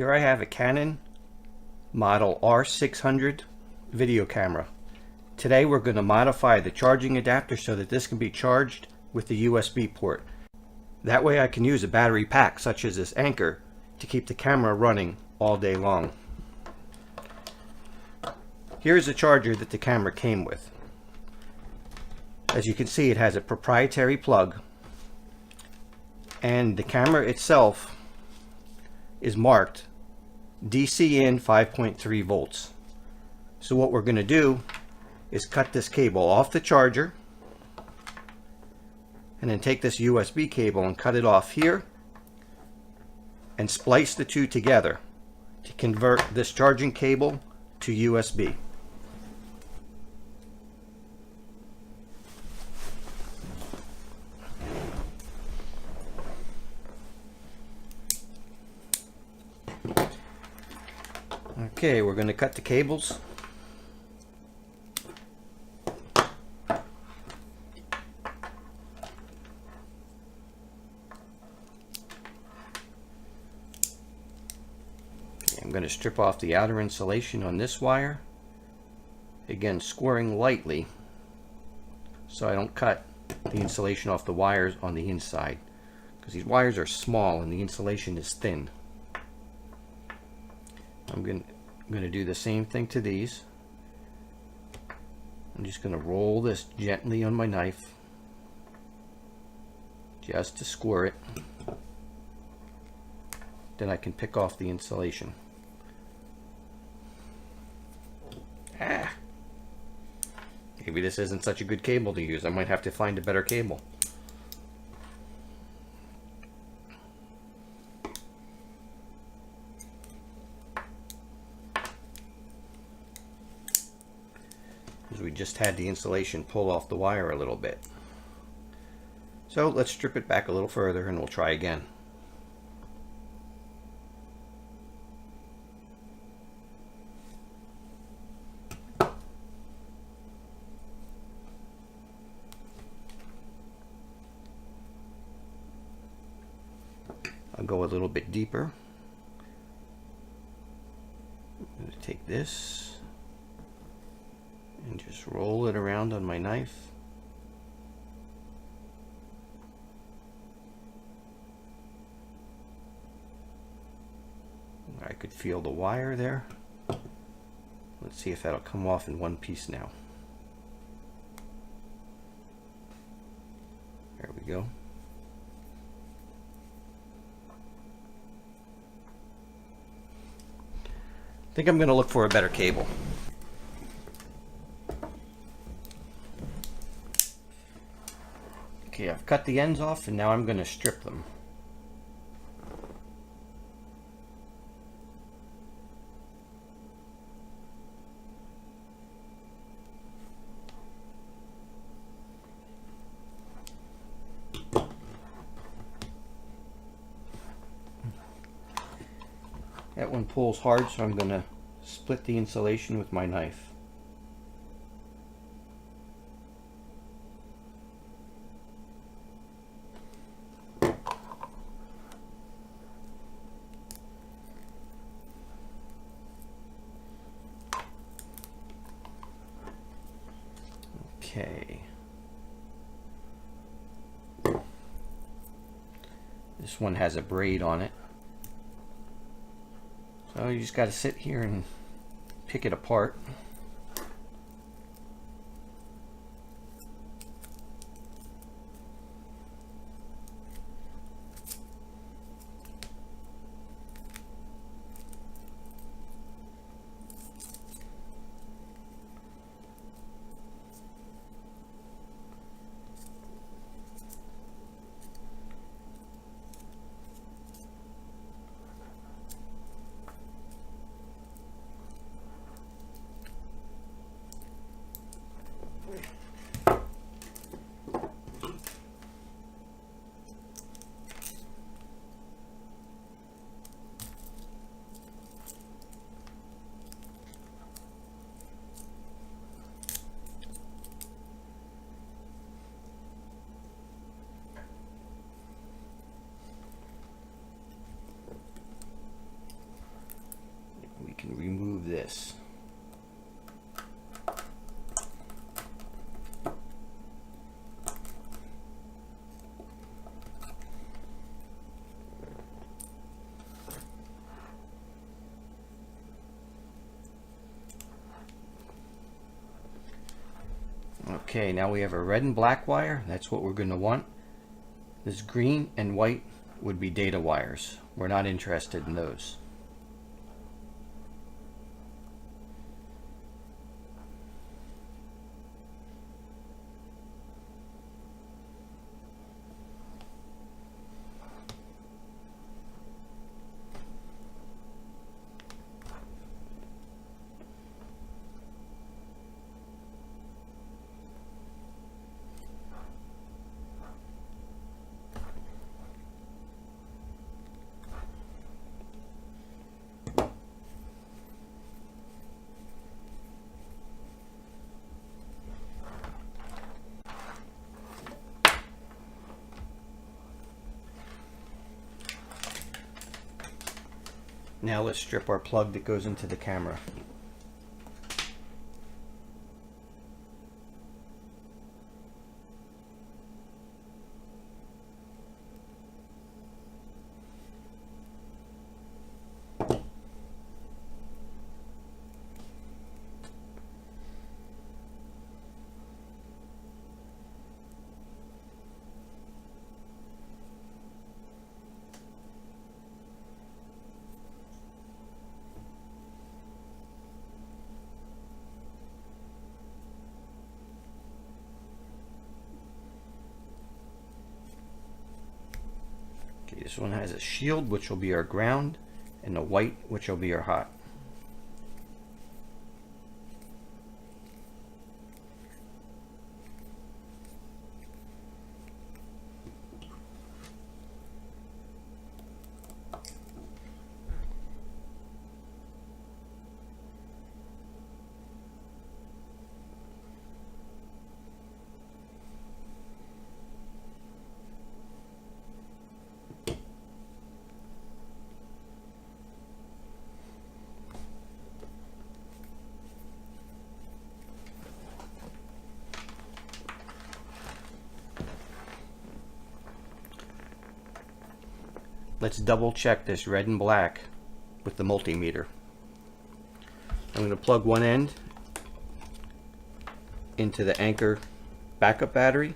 Here I have a Canon model R600 video camera. Today we're going to modify the charging adapter so that this can be charged with the USB port. That way I can use a battery pack such as this Anchor to keep the camera running all day long. Here's the charger that the camera came with. As you can see, it has a proprietary plug, and the camera itself is marked DC in 5.3 volts. So what we're going to do is cut this cable off the charger and then take this USB cable and cut it off here and splice the two together to convert this charging cable to USB. Okay, we're going to cut the cables. I'm going to strip off the outer insulation on this wire. Again, scoring lightly so I don't cut the insulation off the wires on the inside, because these wires are small and the insulation is thin. I'm going to do the same thing to these. I'm just going to roll this gently on my knife just to score it. Then I can pick off the insulation. Maybe this isn't such a good cable to use. I might have to find a better cable. Because we just had the insulation pull off the wire a little bit. So let's strip it back a little further and we'll try again. I'll go a little bit deeper. I'm going to take this and just roll it around on my knife. I could feel the wire there. Let's see if that'll come off in one piece now. There we go. I think I'm going to look for a better cable. Okay, I've cut the ends off and now I'm going to strip them. That one pulls hard, so I'm going to split the insulation with my knife. Okay. This one has a braid on it. So you just got to sit here and pick it apart. this. Okay, now we have a red and black wire. That's what we're going to want. This green and white would be data wires. We're not interested in those. Now let's strip our plug that goes into the camera. This one has a shield, which will be our ground, and a white, which will be our hot. Let's double check this red and black with the multimeter. I'm going to plug one end into the Anchor backup battery.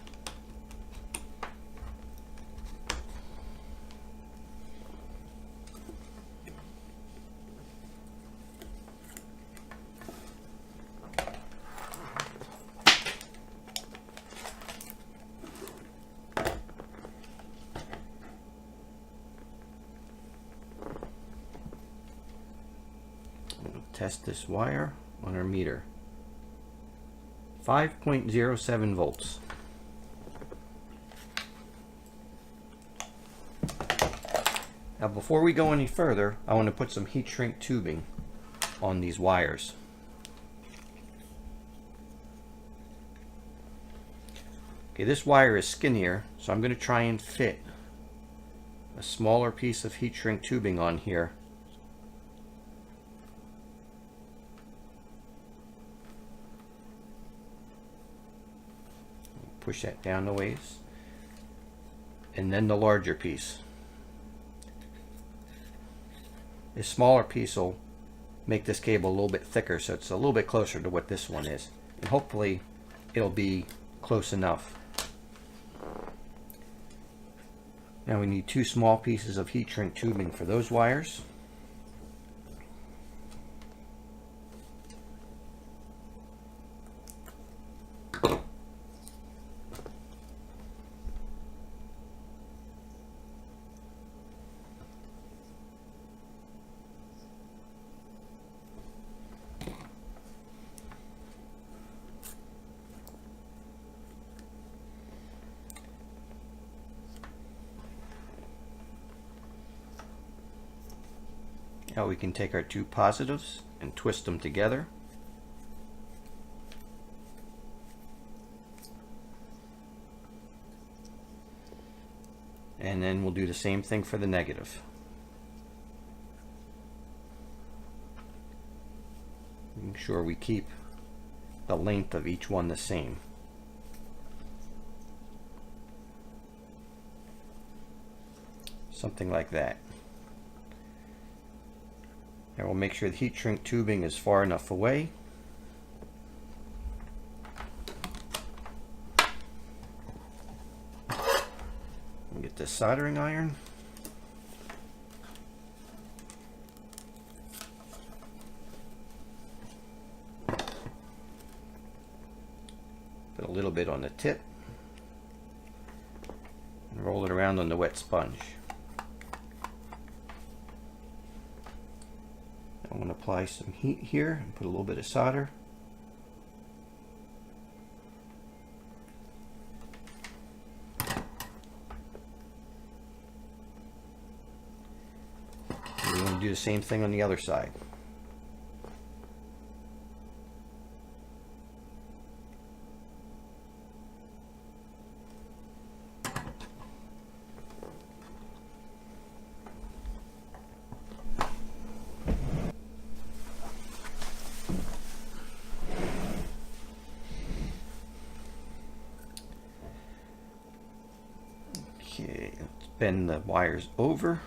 Test this wire on our meter. 5.07 volts. Now before we go any further, I want to put some heat shrink tubing on these wires. Okay, this wire is skinnier, so I'm going to try and fit a smaller piece of heat shrink tubing on here. Push that down a ways, and then the larger piece. This smaller piece will make this cable a little bit thicker, so it's a little bit closer to what this one is, and hopefully it'll be close enough. Now we need two small pieces of heat shrink tubing for those wires. Now we can take our two positives and twist them together. And then we'll do the same thing for the negative. Making sure we keep the length of each one the same. Something like that. And we'll make sure the heat shrink tubing is far enough away. We'll get the soldering iron. Put a little bit on the tip and roll it around on the wet sponge. I'm going to apply some heat here and put a little bit of solder. And we're going to do the same thing on the other side. Okay, let's bend the wires over.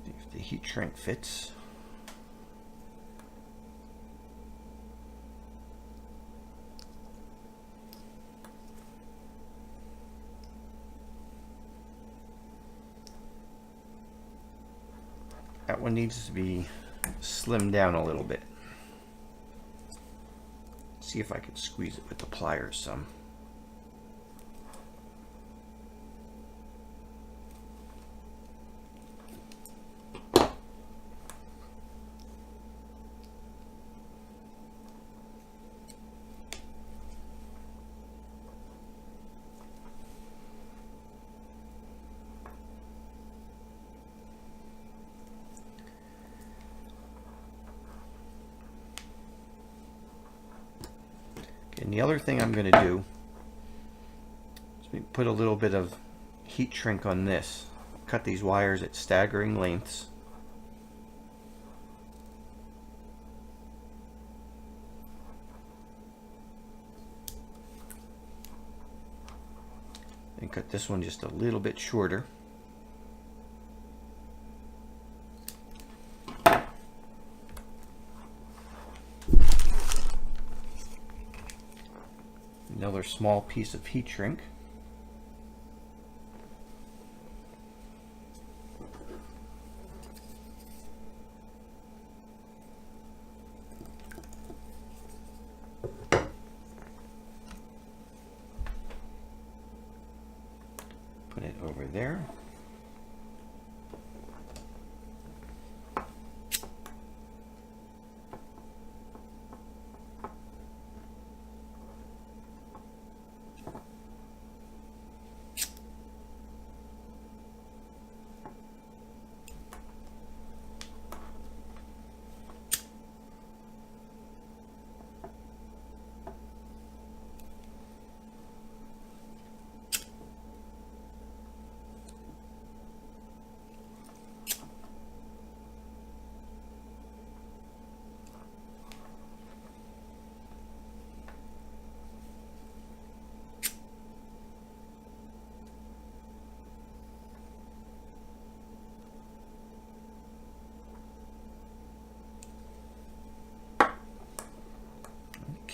See if the heat shrink fits. That one needs to be slimmed down a little bit. See if I can squeeze it with the pliers some. And the other thing I'm going to do is put a little bit of heat shrink on this. Cut these wires at staggering lengths. And cut this one just a little bit shorter. Another small piece of heat shrink. Put it over there.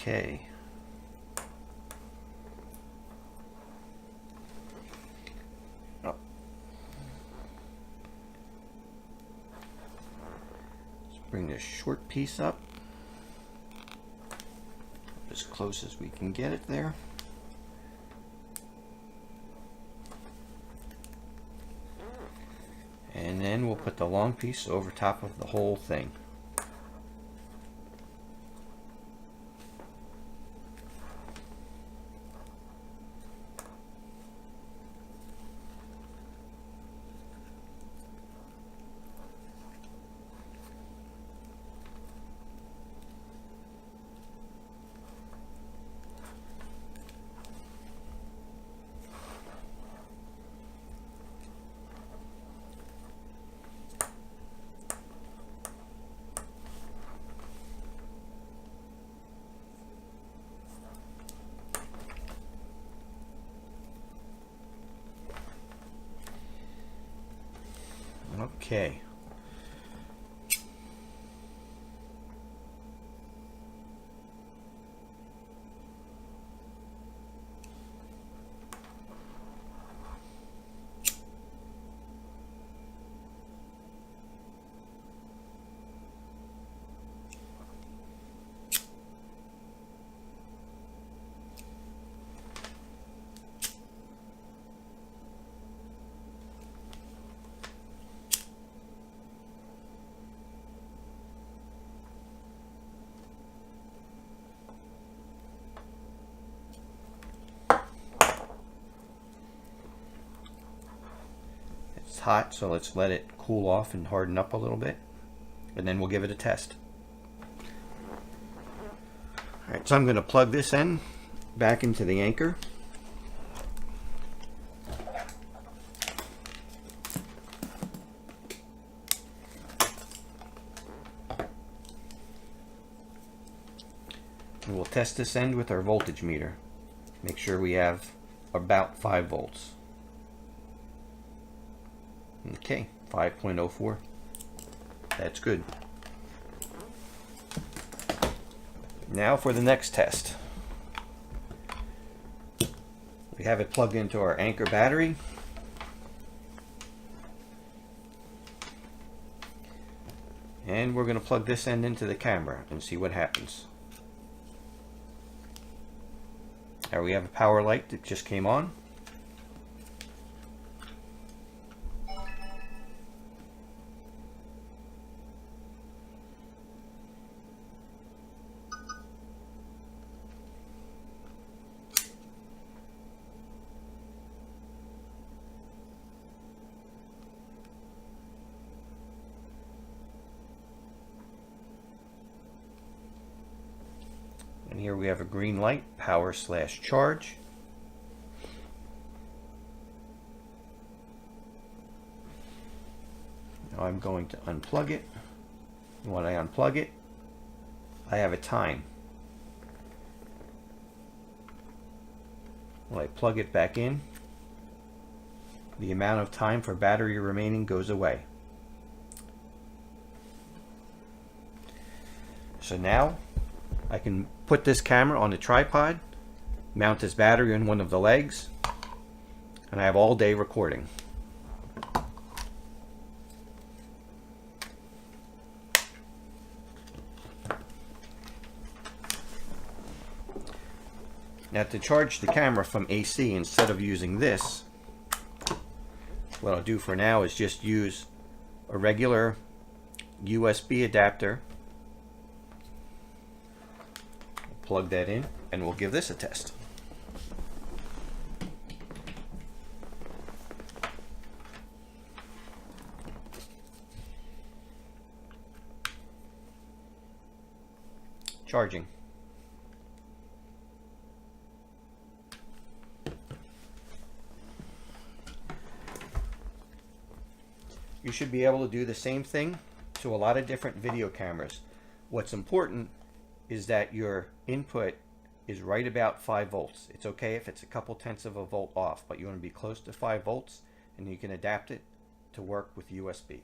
Okay. Oh. Let's bring this short piece up as close as we can get it there. And then we'll put the long piece over top of the whole thing. Okay. It's hot, so let's let it cool off and harden up a little bit, and then we'll give it a test. Alright, so I'm going to plug this end back into the anchor. And we'll test this end with our voltage meter. Make sure we have about 5 volts. Okay, 5.04. That's good. Now for the next test. We have it plugged into our anchor battery. And we're going to plug this end into the camera and see what happens. There we have a power light that just came on. And here we have a green light, power/charge. Now I'm going to unplug it. And when I unplug it, I have a time. When I plug it back in, the amount of time for battery remaining goes away. So now I can put this camera on the tripod, mount this battery on one of the legs, and I have all day recording. Now to charge the camera from AC instead of using this, what I'll do for now is just use a regular USB adapter. Plug that in and we'll give this a test. Charging. You should be able to do the same thing to a lot of different video cameras. What's important is that your input is right about 5 volts. It's okay if it's a couple tenths of a volt off, but you want to be close to 5 volts, and you can adapt it to work with USB.